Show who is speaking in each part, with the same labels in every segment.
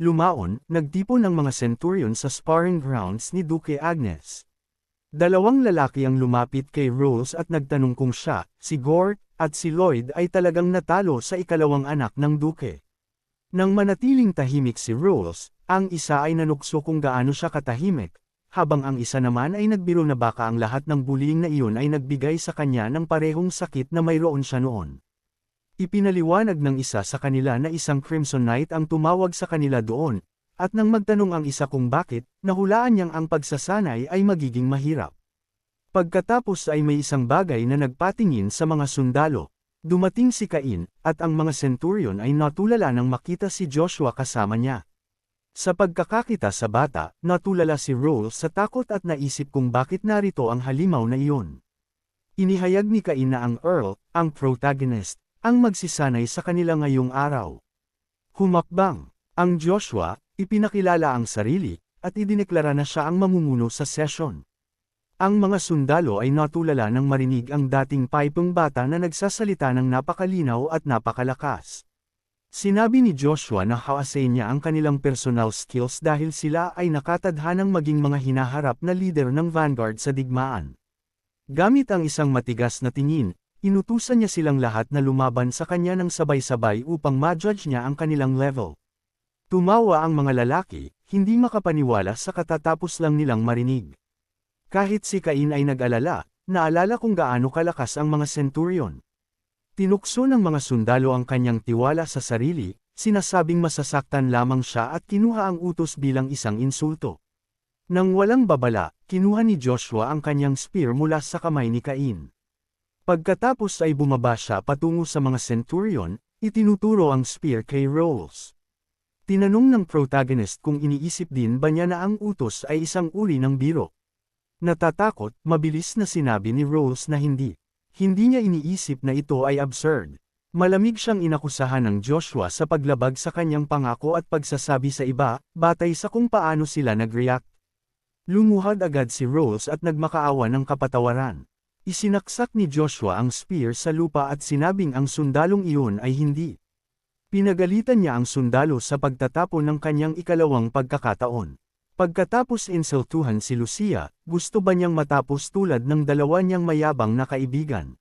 Speaker 1: lumaon, nagtipon ang mga centurion sa sparring grounds ni Duke Agnes. Dalawang lalaki ang lumapit kay Rolls at nagtanong kung siya, si Gort, at si Lloyd ay talagang natalo sa ikalawang anak ng Duke. Nang manatiling tahimik si Rolls, ang isa ay nanukso kung gaano siya katahimik, habang ang isa naman ay nagbiro na baka ang lahat ng bullying na iyon ay nagbigay sa kanya ng parehong sakit na mayroon siya noon. Ipinaliwanag ng isa sa kanila na isang Crimson Knight ang tumawag sa kanila doon, at nang magtanong ang isa kung bakit, nahulaan niyang ang pagsasanay ay magiging mahirap. Pagkatapos ay may isang bagay na nagpatingin sa mga sundalo. Dumating si Cain, at ang mga centurion ay natulala nang makita si Joshua kasama niya. Sa pagkakakita sa bata, natulala si Rolls sa takot at naisip kung bakit narito ang halimaw na iyon. Inihayag ni Cain na ang Earl, ang protagonist, ang magsisanay sa kanila ngayong araw. Humakbang. Ang Joshua, ipinakilala ang sarili, at idineklara na siya ang mamumuno sa session. Ang mga sundalo ay natulala nang marinig ang dating paypang bata na nagsasalita ng napakalinaw at napakalakas. Sinabi ni Joshua na haasain niya ang kanilang personal skills dahil sila ay nakatadhanang maging mga hinaharap na leader ng vanguard sa digmaan. Gamit ang isang matigas na tingin, inutusan niya silang lahat na lumaban sa kanya ng sabay-sabay upang ma-judge niya ang kanilang level. Tumawa ang mga lalaki, hindi makapaniwala sa katatapos lang nilang marinig. Kahit si Cain ay nag-alala, naalala kung gaano kalakas ang mga centurion. Tinukso ng mga sundalo ang kanyang tiwala sa sarili, sinasabing masasaktan lamang siya at kinuha ang utos bilang isang insulto. Nang walang babala, kinuha ni Joshua ang kanyang spear mula sa kamay ni Cain. Pagkatapos ay bumaba siya patungo sa mga centurion, itinuturo ang spear kay Rolls. Tinanong ng protagonist kung iniisip din ba niya na ang utos ay isang uri ng biro. Natatakot, mabilis na sinabi ni Rolls na hindi. Hindi niya iniisip na ito ay absurd. Malamig siyang inakusahan ng Joshua sa paglabag sa kanyang pangako at pagsasabi sa iba, batay sa kung paano sila nag-react. Lumuhad agad si Rolls at nagmakaawa ng kapatawaran. Isinaksak ni Joshua ang spear sa lupa at sinabing ang sundalong iyon ay hindi. Pinagalitan niya ang sundalo sa pagtatapon ng kanyang ikalawang pagkakataon. Pagkatapos insultuhan si Lucia, gusto ba niyang matapos tulad ng dalawa niyang mayabang na kaibigan?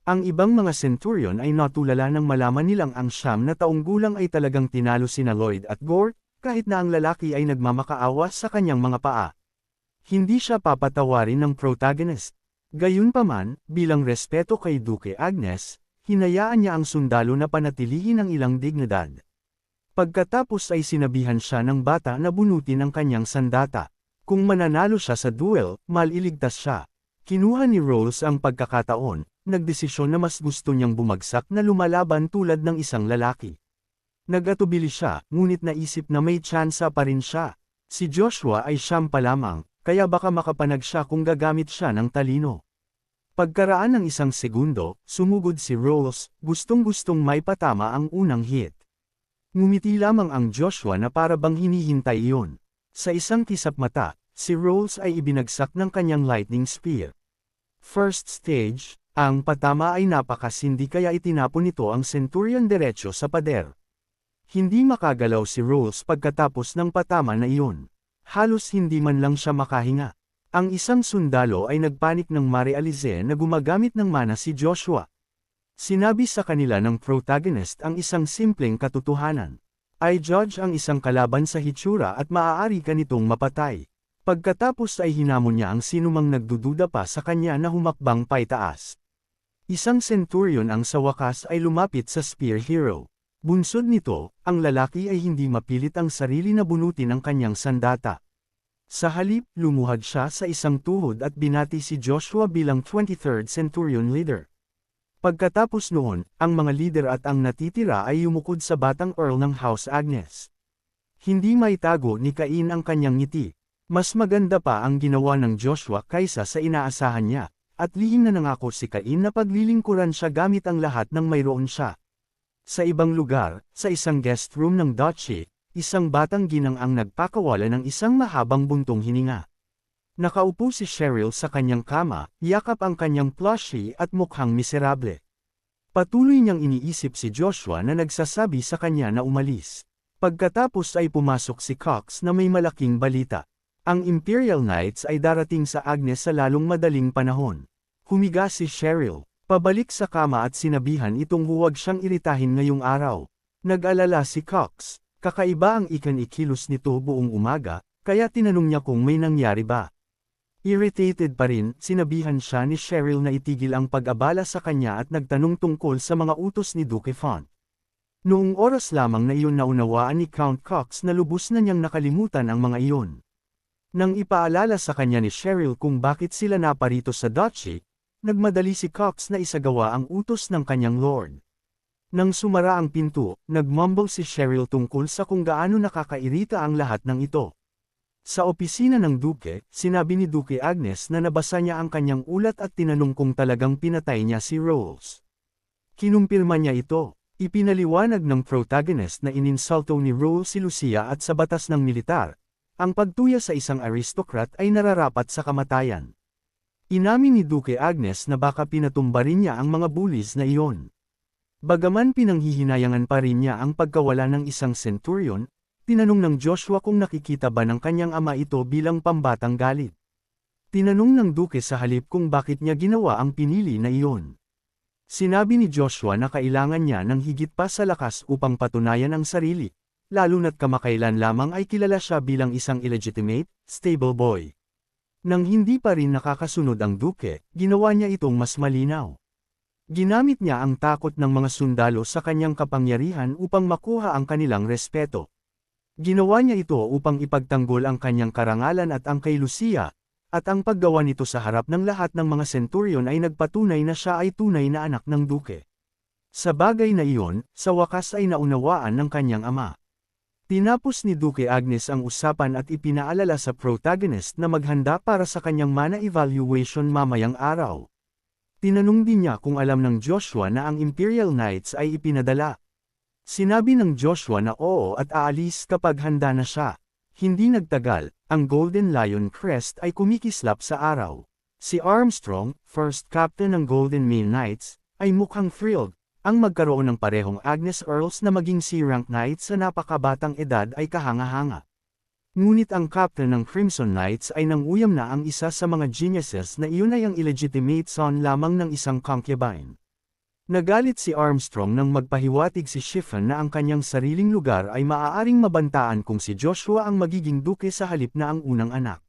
Speaker 1: Ang ibang mga centurion ay natulala nang malaman nilang ang 9 na taong gulang ay talagang tinalo sina Lloyd at Gort, kahit na ang lalaki ay nagmamakaawa sa kanyang mga paa. Hindi siya papatawarin ng protagonist. Gayunpaman, bilang respeto kay Duke Agnes, hinayaan niya ang sundalo na panatilihin ang ilang dignidad. Pagkatapos ay sinabihan siya ng bata na bunutin ang kanyang sandata. Kung mananalo siya sa duel, maliligtas siya. Kinuha ni Rolls ang pagkakataon, nagdesisyon na mas gusto niyang bumagsak na lumalaban tulad ng isang lalaki. Nag-atubili siya, ngunit naisip na may tsansa pa rin siya. Si Joshua ay siyam pa lamang, kaya baka makapanag siya kung gagamit siya ng talino. Pagkaraan ng isang segundo, sumugod si Rolls, gustong-gustong may patama ang unang hit. Ngumiti lamang ang Joshua na para bang hinihintay iyon. Sa isang kisap mata, si Rolls ay ibinagsak ng kanyang lightning spear. First stage, ang patama ay napakasindi kaya itinapon nito ang centurion diretso sa pader. Hindi makagalaw si Rolls pagkatapos ng patama na iyon. Halos hindi man lang siya makahinga. Ang isang sundalo ay nagpanik ng marealize na gumagamit ng mana si Joshua. Sinabi sa kanila ng protagonist ang isang simpleng katotohanan. I judge ang isang kalaban sa hitsura at maaari ka nitong mapatay. Pagkatapos ay hinamon niya ang sinumang nagdududa pa sa kanya na humakbang paitaas. Isang centurion ang sa wakas ay lumapit sa spear hero. Bunsod nito, ang lalaki ay hindi mapilit ang sarili na bunutin ang kanyang sandata. Sa halip, lumuhad siya sa isang tuhod at binati si Joshua bilang 23rd Centurion leader. Pagkatapos noon, ang mga leader at ang natitira ay yumukod sa batang Earl ng House Agnes. Hindi maitago ni Cain ang kanyang ngiti. Mas maganda pa ang ginawa ng Joshua kaysa sa inaasahan niya, at lihim na nangako si Cain na paglilingkuran siya gamit ang lahat ng mayroon siya. Sa ibang lugar, sa isang guest room ng Duchy, isang batang ginang ang nagpakawala ng isang mahabang buntong hininga. Nakaupo si Cheryl sa kanyang kama, yakap ang kanyang plushie at mukhang miserable. Patuloy niyang iniisip si Joshua na nagsasabi sa kanya na umalis. Pagkatapos ay pumasok si Cox na may malaking balita. Ang Imperial Knights ay darating sa Agnes sa lalong madaling panahon. Humiga si Cheryl, pabalik sa kama at sinabihan itong huwag siyang iritahin ngayong araw. Nag-alala si Cox, kakaiba ang ikilos nito buong umaga, kaya tinanong niya kung may nangyari ba. Irritated pa rin, sinabihan siya ni Cheryl na itigil ang pag-abala sa kanya at nagtanong tungkol sa mga utos ni Duke Font. Noong oras lamang na iyon naunawaan ni Count Cox na lubos na niyang nakalimutan ang mga iyon. Nang ipaalala sa kanya ni Cheryl kung bakit sila naparito sa duchy, nagmadali si Cox na isagawa ang utos ng kanyang lord. Nang sumara ang pinto, nagmumble si Cheryl tungkol sa kung gaano nakakairita ang lahat ng ito. Sa opisina ng Duke, sinabi ni Duke Agnes na nabasa niya ang kanyang ulat at tinanong kung talagang pinatay niya si Rolls. Kinumpirma niya ito. Ipinaliwanag ng protagonist na ininsulto ni Rolls si Lucia at sa batas ng militar, ang pagtuya sa isang aristocrat ay nararapat sa kamatayan. Inamin ni Duke Agnes na baka pinatumba rin niya ang mga bullies na iyon. Bagaman pinanghihinayangan pa rin niya ang pagkawala ng isang centurion, tinanong ng Joshua kung nakikita ba ng kanyang ama ito bilang pambatang galit. Tinanong ng Duke sa halip kung bakit niya ginawa ang pinili na iyon. Sinabi ni Joshua na kailangan niya ng higit pa sa lakas upang patunayan ang sarili, lalo na't kamakailan lamang ay kilala siya bilang isang illegitimate, stable boy. Nang hindi pa rin nakakasunod ang Duke, ginawa niya itong mas malinaw. Ginamit niya ang takot ng mga sundalo sa kanyang kapangyarihan upang makuha ang kanilang respeto. Ginawa niya ito upang ipagtanggol ang kanyang karangalan at ang kay Lucia, at ang paggawa nito sa harap ng lahat ng mga centurion ay nagpatunay na siya ay tunay na anak ng Duke. Sa bagay na iyon, sa wakas ay naunawaan ng kanyang ama. Tinapos ni Duke Agnes ang usapan at ipinaalala sa protagonist na maghanda para sa kanyang mana evaluation mamayang araw. Tinanong din niya kung alam ng Joshua na ang Imperial Knights ay ipinadala. Sinabi ng Joshua na oo at aalis kapag handa na siya. Hindi nagtagal, ang Golden Lion Crest ay kumikislap sa araw. Si Armstrong, first captain ng Golden Mail Knights, ay mukhang thrilled. Ang magkaroon ng parehong Agnes Earls na maging C-rank knight sa napakabatang edad ay kahanga-hanga. Ngunit ang captain ng Crimson Knights ay nanguyam na ang isa sa mga geniuses na iyon ay ang illegitimate son lamang ng isang concubine. Nagalit si Armstrong nang magpahiwatig si Shiffan na ang kanyang sariling lugar ay maaaring mabantaan kung si Joshua ang magiging duke sa halip na ang unang anak.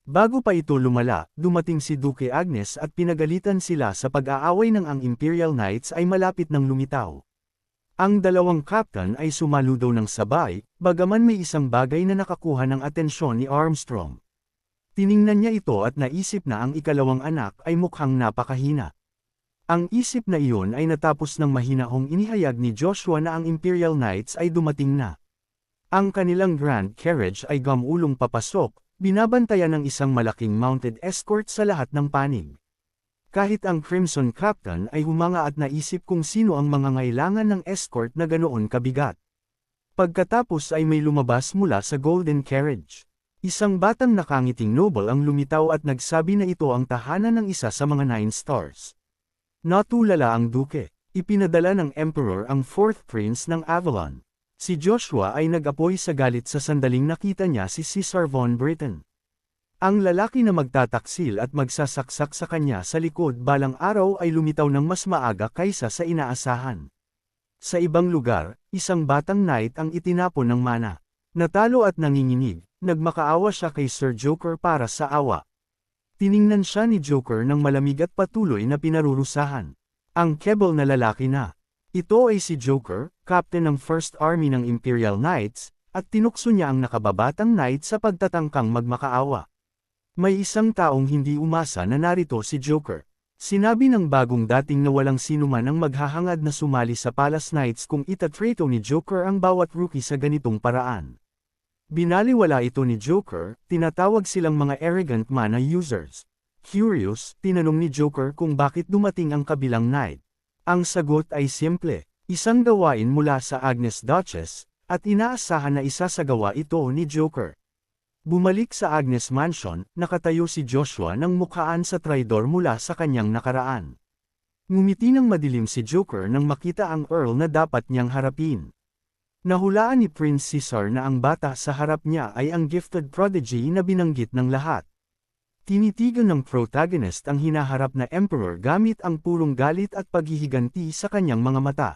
Speaker 1: Bago pa ito lumala, dumating si Duke Agnes at pinagalitan sila sa pag-aaway ng ang Imperial Knights ay malapit ng lumitaw. Ang dalawang captain ay sumaludo ng sabay, bagaman may isang bagay na nakakuha ng atensyon ni Armstrong. Tiningnan niya ito at naisip na ang ikalawang anak ay mukhang napakahina. Ang isip na iyon ay natapos ng mahinahong inihayag ni Joshua na ang Imperial Knights ay dumating na. Ang kanilang grand carriage ay gamulong papasok, binabantayan ng isang malaking mounted escort sa lahat ng panig. Kahit ang Crimson Captain ay humanga at naisip kung sino ang mga ngailangan ng escort na ganoon kabigat. Pagkatapos ay may lumabas mula sa Golden Carriage. Isang batang nakangiting noble ang lumitaw at nagsabi na ito ang tahanan ng isa sa mga 9 stars. Natulala ang Duke. Ipinadala ng Emperor ang 4th Prince ng Avalon. Si Joshua ay nag-apoy sa galit sa sandaling nakita niya si Caesar von Britain. Ang lalaki na magtataksil at magsasaksak sa kanya sa likod balang araw ay lumitaw ng mas maaga kaysa sa inaasahan. Sa ibang lugar, isang batang knight ang itinapon ng mana. Natalo at nanginginig, nagmakaawa siya kay Sir Joker para sa awa. Tiningnan siya ni Joker ng malamig at patuloy na pinarurusahan. Ang kebel na lalaki na. Ito ay si Joker, captain ng First Army ng Imperial Knights, at tinukso niya ang nakababatang knight sa pagtatangkang magmakaawa. May isang taong hindi umasa na narito si Joker. Sinabi ng bagong dating na walang sinuman ang maghahangad na sumali sa Palace Knights kung itatreto ni Joker ang bawat rookie sa ganitong paraan. Binaliwala ito ni Joker, tinatawag silang mga arrogant mana users. Curious, tinanong ni Joker kung bakit dumating ang kabilang knight. Ang sagot ay simple, isang gawain mula sa Agnes Duchess, at inaasahan na isasagawa ito ni Joker. Bumalik sa Agnes Mansion, nakatayo si Joshua nang mukhaan sa traidor mula sa kanyang nakaraan. Ngumiti ng madilim si Joker nang makita ang Earl na dapat niyang harapin. Nahulaan ni Prince Caesar na ang bata sa harap niya ay ang gifted prodigy na binanggit ng lahat. Tinitigan ng protagonist ang hinaharap na emperor gamit ang purong galit at paghihiganti sa kanyang mga mata.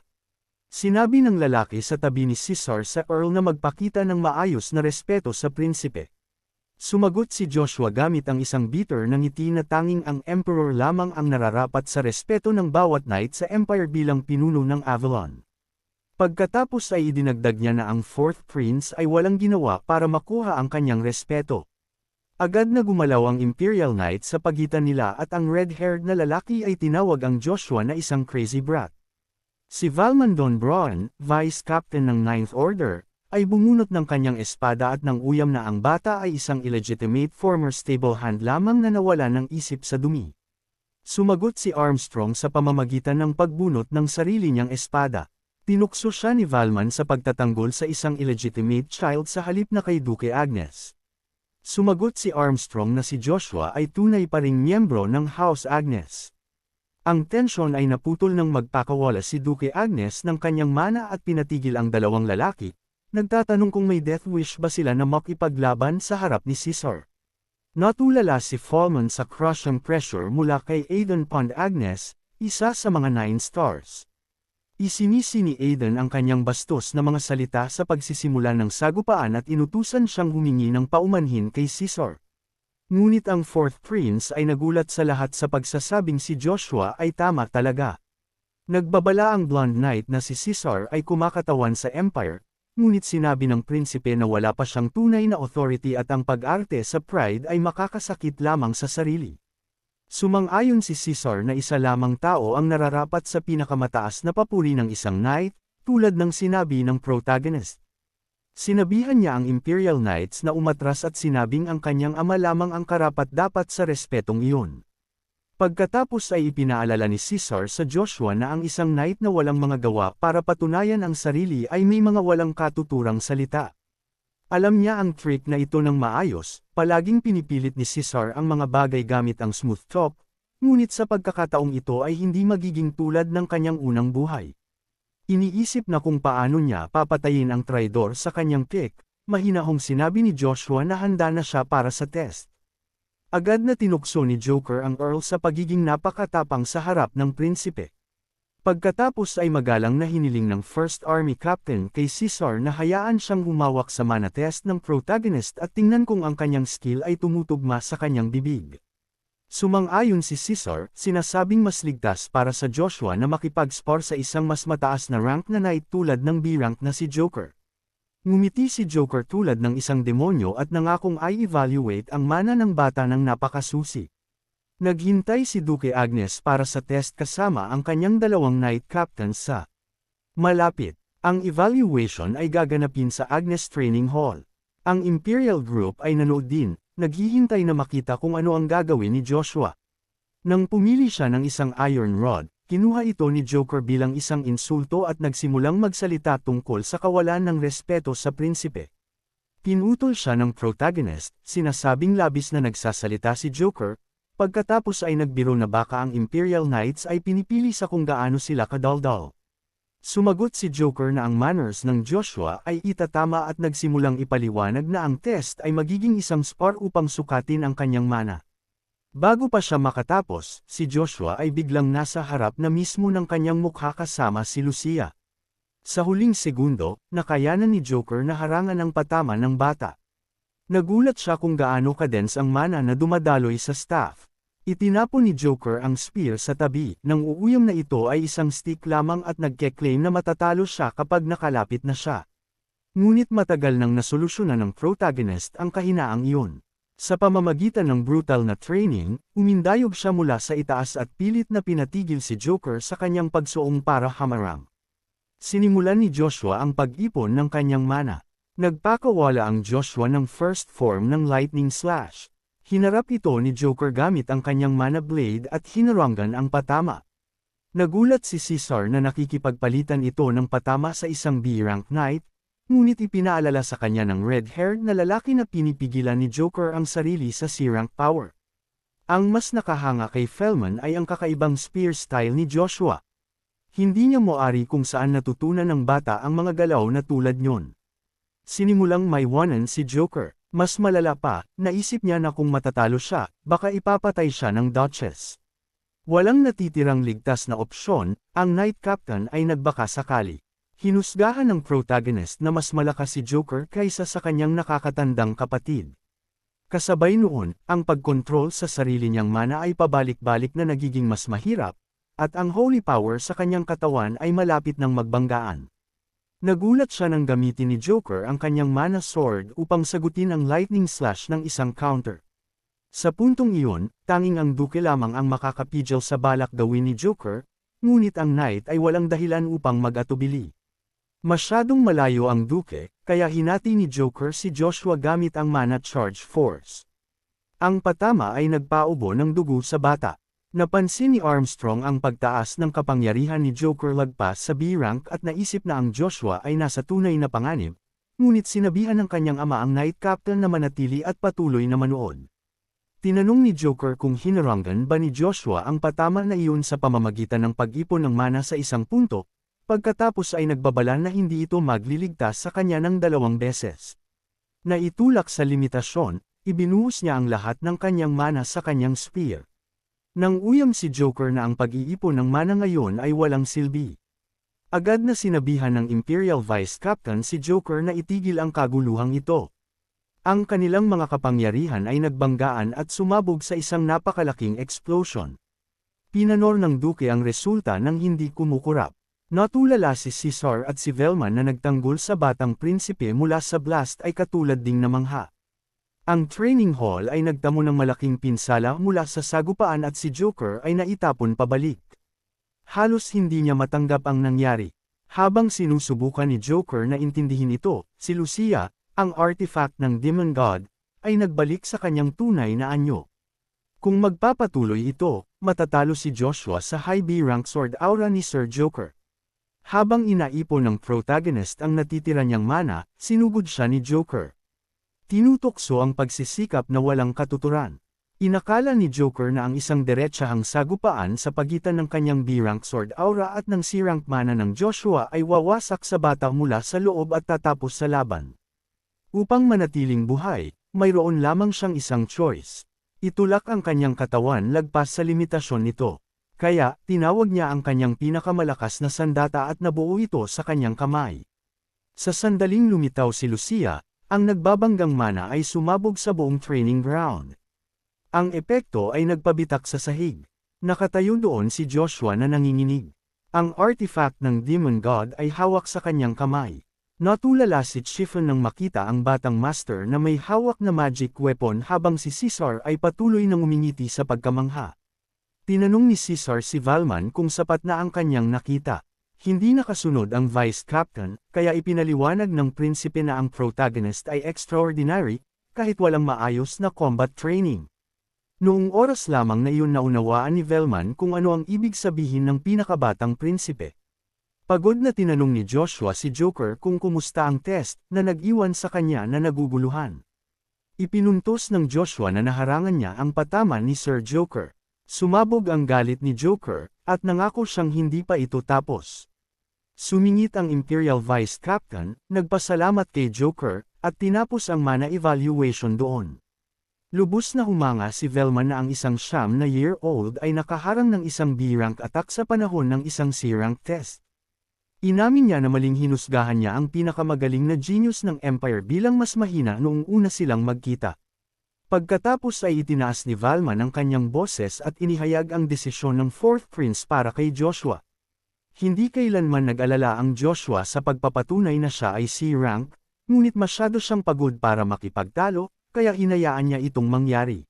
Speaker 1: Sinabi ng lalaki sa tabi ni Caesar sa Earl na magpakita ng maayos na respeto sa prinsipe. Sumagot si Joshua gamit ang isang bitter na ngiti na tanging ang emperor lamang ang nararapat sa respeto ng bawat knight sa empire bilang pinuno ng Avalon. Pagkatapos ay idinagdag niya na ang fourth prince ay walang ginawa para makuha ang kanyang respeto. Agad na gumalaw ang Imperial Knight sa pagitan nila at ang red-haired na lalaki ay tinawag ang Joshua na isang crazy brat. Si Valmondon Braun, Vice Captain ng Ninth Order, ay bumunot ng kanyang espada at nang uyam na ang bata ay isang illegitimate former stable hand lamang na nawala ng isip sa dumi. Sumagot si Armstrong sa pamamagitan ng pagbunot ng sarili niyang espada. Tinukso siya ni Valmon sa pagtatanggol sa isang illegitimate child sa halip na kay Duke Agnes. Sumagot si Armstrong na si Joshua ay tunay pa ring miyembro ng House Agnes. Ang tensyon ay naputol nang magpakawala si Duke Agnes ng kanyang mana at pinatigil ang dalawang lalaki, nagtatanong kung may death wish ba sila na makipaglaban sa harap ni Caesar. Natulala si Falmon sa crushing pressure mula kay Aidan Pond Agnes, isa sa mga 9 stars. Isinisi ni Aidan ang kanyang bastos na mga salita sa pagsisimula ng sagupaan at inutusan siyang humingi ng paumanhin kay Caesar. Ngunit ang fourth prince ay nagulat sa lahat sa pagsasabing si Joshua ay tama talaga. Nagbabala ang blonde knight na si Caesar ay kumakatawan sa empire, ngunit sinabi ng prinsipe na wala pa siyang tunay na authority at ang pag-arte sa pride ay makakasakit lamang sa sarili. Sumang-ayon si Caesar na isa lamang tao ang nararapat sa pinakamataas na papuri ng isang knight, tulad ng sinabi ng protagonist. Sinabihan niya ang Imperial Knights na umatras at sinabing ang kanyang ama lamang ang karapat-dapat sa respetong iyon. Pagkatapos ay ipinaalala ni Caesar sa Joshua na ang isang knight na walang mga gawa para patunayan ang sarili ay may mga walang katuturang salita. Alam niya ang trick na ito ng maayos, palaging pinipilit ni Caesar ang mga bagay gamit ang smooth talk, ngunit sa pagkakataong ito ay hindi magiging tulad ng kanyang unang buhay. Iniisip na kung paano niya papatayin ang traidor sa kanyang pick, mahinahong sinabi ni Joshua na handa na siya para sa test. Agad na tinukso ni Joker ang Earl sa pagiging napakatapang sa harap ng prinsipe. Pagkatapos ay magalang na hiniling ng First Army Captain kay Caesar na hayaan siyang humawak sa mana test ng protagonist at tingnan kung ang kanyang skill ay tumutugma sa kanyang bibig. Sumang-ayon si Caesar, sinasabing mas ligtas para sa Joshua na makipag-spar sa isang mas mataas na rank na knight tulad ng B-rank na si Joker. Ngumiti si Joker tulad ng isang demonyo at nangakong i-evaluate ang mana ng bata ng napakasusi. Naghintay si Duke Agnes para sa test kasama ang kanyang dalawang knight captains sa malapit. Ang evaluation ay gaganapin sa Agnes Training Hall. Ang Imperial Group ay nanood din, naghihintay na makita kung ano ang gagawin ni Joshua. Nang pumili siya ng isang iron rod, kinuha ito ni Joker bilang isang insulto at nagsimulang magsalita tungkol sa kawalan ng respeto sa prinsipe. Pinutol siya ng protagonist, sinasabing labis na nagsasalita si Joker, pagkatapos ay nagbiro na baka ang Imperial Knights ay pinipili sa kung gaano sila kadaldal. Sumagot si Joker na ang manners ng Joshua ay itatama at nagsimulang ipaliwanag na ang test ay magiging isang spar upang sukatin ang kanyang mana. Bago pa siya makatapos, si Joshua ay biglang nasa harap na mismo ng kanyang mukha kasama si Lucia. Sa huling segundo, nakayanan ni Joker na harangan ang patama ng bata. Nagulat siya kung gaano kadens ang mana na dumadaloy sa staff. Itinapon ni Joker ang spear sa tabi, nang uuyam na ito ay isang stick lamang at nagke-claim na matatalo siya kapag nakalapit na siya. Ngunit matagal nang nasolusyonan ng protagonist ang kahinaang iyon. Sa pamamagitan ng brutal na training, umindayog siya mula sa itaas at pilit na pinatigil si Joker sa kanyang pagsuong para hamarang. Sinimulan ni Joshua ang pag-ipon ng kanyang mana. Nagpakawala ang Joshua ng first form ng lightning slash. Hinarap ito ni Joker gamit ang kanyang mana blade at hinarangan ang patama. Nagulat si Caesar na nakikipagpalitan ito ng patama sa isang B-rank knight, ngunit ipinaalala sa kanya ng red-haired na lalaki na pinipigilan ni Joker ang sarili sa C-rank power. Ang mas nakahanga kay Felman ay ang kakaibang spear style ni Joshua. Hindi niya moari kung saan natutunan ng bata ang mga galaw na tulad nyon. Sinimulang maiwanan si Joker. Mas malala pa, naisip niya na kung matatalo siya, baka ipapatay siya ng Duchess. Walang natitirang ligtas na opsyon, ang Knight Captain ay nagbaka sakali. Hinusgahan ng protagonist na mas malakas si Joker kaysa sa kanyang nakakatandang kapatid. Kasabay noon, ang pagkontrol sa sarili niyang mana ay pabalik-balik na nagiging mas mahirap, at ang holy power sa kanyang katawan ay malapit ng magbanggaan. Nagulat siya nang gamitin ni Joker ang kanyang mana sword upang sagutin ang lightning slash ng isang counter. Sa puntong iyon, tanging ang Duke lamang ang makakapigil sa balak gawin ni Joker, ngunit ang Knight ay walang dahilan upang mag-atubili. Masyadong malayo ang Duke, kaya hinati ni Joker si Joshua gamit ang mana charge force. Ang patama ay nagpaubo ng dugo sa bata. Napansin ni Armstrong ang pagtaas ng kapangyarihan ni Joker lagpas sa B-rank at naisip na ang Joshua ay nasa tunay na panganib, ngunit sinabihan ng kanyang ama ang Knight Captain na manatili at patuloy na manood. Tinanong ni Joker kung hinarangan ba ni Joshua ang patama na iyon sa pamamagitan ng pag-ipon ng mana sa isang punto, pagkatapos ay nagbabala na hindi ito magliligtas sa kanya ng 2 beses. Naitulak sa limitasyon, ibinuhos niya ang lahat ng kanyang mana sa kanyang spear. Nang uyam si Joker na ang pag-iipon ng mana ngayon ay walang silbi. Agad na sinabihan ng Imperial Vice Captain si Joker na itigil ang kaguluhang ito. Ang kanilang mga kapangyarihan ay nagbanggaan at sumabog sa isang napakalaking explosion. Pinanor ng Duke ang resulta ng hindi kumukurap. Natulala si Caesar at si Velma na nagtanggol sa batang prinsipe mula sa blast ay katulad ding namangha. Ang training hall ay nagtamo ng malaking pinsala mula sa sagupaan at si Joker ay naitapon pabalik. Halos hindi niya matanggap ang nangyari. Habang sinusubukan ni Joker na intindihin ito, si Lucia, ang artifact ng Demon God, ay nagbalik sa kanyang tunay na anyo. Kung magpapatuloy ito, matatalo si Joshua sa high B-rank sword aura ni Sir Joker. Habang inaipon ng protagonist ang natitira niyang mana, sinugod siya ni Joker. Tinutokso ang pagsisikap na walang katuturan. Inakala ni Joker na ang isang diretsahang sagupaan sa pagitan ng kanyang B-rank sword aura at ng C-rank mana ng Joshua ay wawasak sa bata mula sa loob at tatapos sa laban. Upang manatiling buhay, mayroon lamang siyang isang choice. Itulak ang kanyang katawan lagpas sa limitasyon nito. Kaya, tinawag niya ang kanyang pinakamalakas na sandata at nabuo ito sa kanyang kamay. Sa sandaling lumitaw si Lucia, ang nagbabanggang mana ay sumabog sa buong training ground. Ang epekto ay nagpabitak sa sahig. Nakatayo doon si Joshua na nanginginig. Ang artifact ng Demon God ay hawak sa kanyang kamay. Natulala si Chiffon nang makita ang batang master na may hawak na magic weapon habang si Caesar ay patuloy nang umingiti sa pagkamangha. Tinanong ni Caesar si Valman kung sapat na ang kanyang nakita. Hindi nakasunod ang Vice Captain, kaya ipinaliwanag ng prinsipe na ang protagonist ay extraordinary, kahit walang maayos na combat training. Noong oras lamang na iyon naunawaan ni Velman kung ano ang ibig sabihin ng pinakabatang prinsipe. Pagod na tinanong ni Joshua si Joker kung kumusta ang test, na nag-iwan sa kanya na naguguluhan. Ipinuntos ng Joshua na naharangan niya ang patama ni Sir Joker. Sumabog ang galit ni Joker, at nangako siyang hindi pa ito tapos. Sumingit ang Imperial Vice Captain, nagpasalamat kay Joker, at tinapos ang mana evaluation doon. Lubos na humanga si Velma na ang isang 9-year-old ay nakaharang ng isang B-rank attack sa panahon ng isang C-rank test. Inamin niya na maling hinusgahan niya ang pinakamagaling na genius ng Empire bilang mas mahina noong una silang magkita. Pagkatapos ay itinaas ni Valman ang kanyang boses at inihayag ang desisyon ng 4th Prince para kay Joshua. Hindi kailanman nag-alala ang Joshua sa pagpapatunay na siya ay C-rank, ngunit masyado siyang pagod para makipagtalo, kaya hinayaan niya itong mangyari.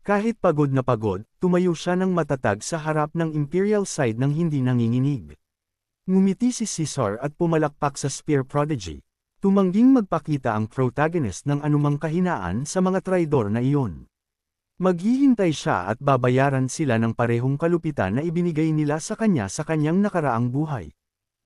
Speaker 1: Kahit pagod na pagod, tumayo siya ng matatag sa harap ng Imperial side nang hindi nanginginig. Ngumiti si Caesar at pumalakpak sa Spear Prodigy. Tumangging magpakita ang protagonist ng anumang kahinaan sa mga traidor na iyon. Maghihintay siya at babayaran sila ng parehong kalupitan na ibinigay nila sa kanya sa kanyang nakaraang buhay.